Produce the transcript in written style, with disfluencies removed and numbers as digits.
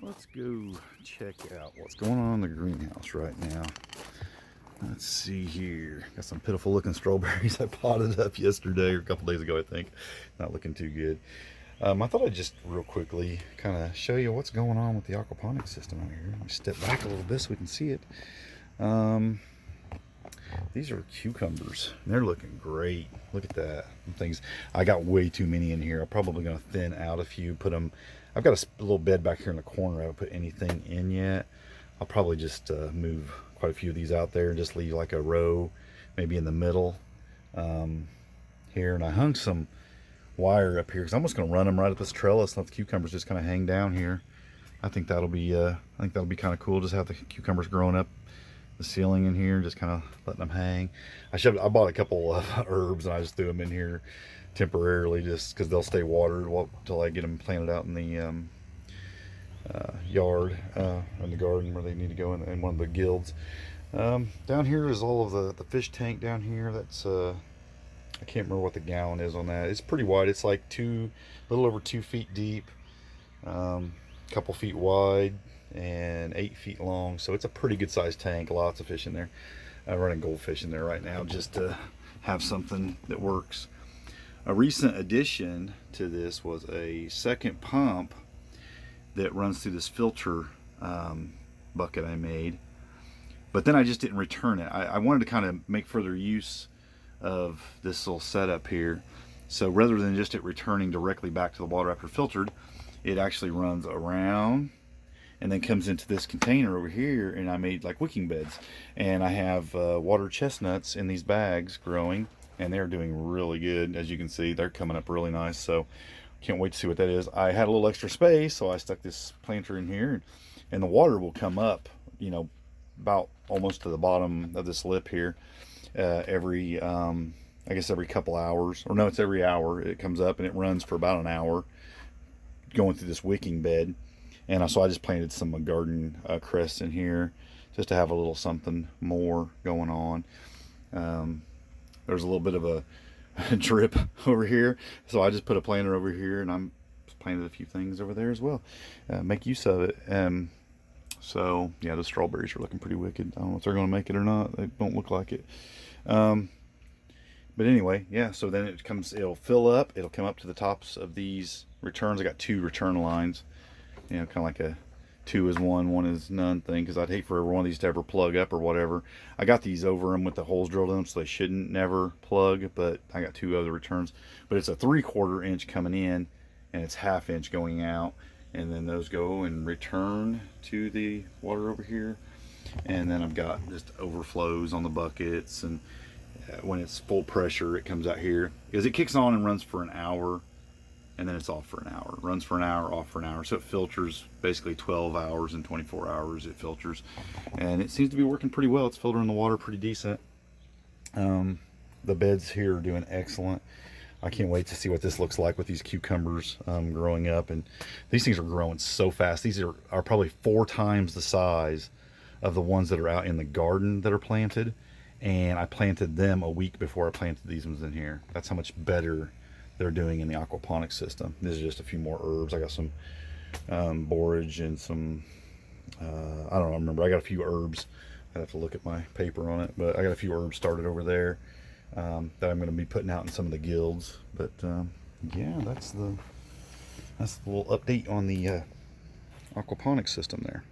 Let's go check out what's going on in the greenhouse right now. Let's see here. Got some pitiful looking strawberries I potted up yesterday or a couple days ago, I think. Not looking too good. I thought I'd just real quickly kind of show you what's going on with the aquaponics system out here. Let me step back a little bit so we can see it. These are cucumbers. They're looking great. Look at that. Things. I got way too many in here. I'm probably going to thin out a few. Put them. I've got a little bed back here in the corner. I haven't put anything in yet. I'll probably just move quite a few of these out there and just leave like a row, maybe in the middle here. And I hung some wire up here because I'm just going to run them right up this trellis and let the cucumbers just kind of hang down here. I think that'll be kind of cool. Just have the cucumbers growing up the ceiling in here, just kind of letting them hang. I bought a couple of herbs and I just threw them in here temporarily just because they'll stay watered until I get them planted out in the yard, in the garden where they need to go in one of the guilds. Down here is all of the fish tank down here. That's I can't remember what the gallon is on that. It's pretty wide. It's like a little over 2 feet deep, couple feet wide, and 8 feet long. So it's a pretty good sized tank. Lots of fish in there. I'm running goldfish in there right now just to have something that works. A recent addition to this was a second pump that runs through this filter bucket I made, but then I just didn't return it. I wanted to kind of make further use of this little setup here. So rather than just it returning directly back to the water after filtered, it actually runs around and then comes into this container over here, and I made like wicking beds. And I have water chestnuts in these bags growing, and they're doing really good. As you can see, they're coming up really nice. So can't wait to see what that is. I had a little extra space, so I stuck this planter in here, and the water will come up, you know, about almost to the bottom of this lip here every, I guess every couple hours, or no, it's every hour. It comes up and it runs for about an hour going through this wicking bed. And so I just planted some garden crests in here just to have a little something more going on. There's a little bit of a drip over here, so I just put a planter over here, and I'm planted a few things over there as well. Make use of it. So yeah, the strawberries are looking pretty wicked. I don't know if they're going to make it or not. They don't look like it. But anyway, yeah, so then it'll fill up. It'll come up to the tops of these returns. I got 2 return lines, you know, kind of like a 2 is one is none thing, because I'd hate for every one of these to ever plug up or whatever. I got these over them with the holes drilled in them, so they shouldn't never plug, but I got 2 other returns. But it's a 3/4 inch coming in, and it's 1/2 inch going out, and then those go and return to the water over here. And then I've got just overflows on the buckets, and when it's full pressure, it comes out here, because it kicks on and runs for an hour, and then it's off for an hour. It runs for an hour, off for an hour. So it filters basically 12 hours and 24 hours it filters. And it seems to be working pretty well. It's filtering the water pretty decent. The beds here are doing excellent. I can't wait to see what this looks like with these cucumbers growing up. And these things are growing so fast. These are probably 4 times the size of the ones that are out in the garden that are planted. And I planted them a week before I planted these ones in here. That's how much better they're doing in the aquaponics system. This is just a few more herbs. I got some borage and some I don't remember. I got a few herbs. I'd have to look at my paper on it, but I got a few herbs started over there that I'm going to be putting out in some of the guilds. But yeah, that's the little update on the aquaponics system there.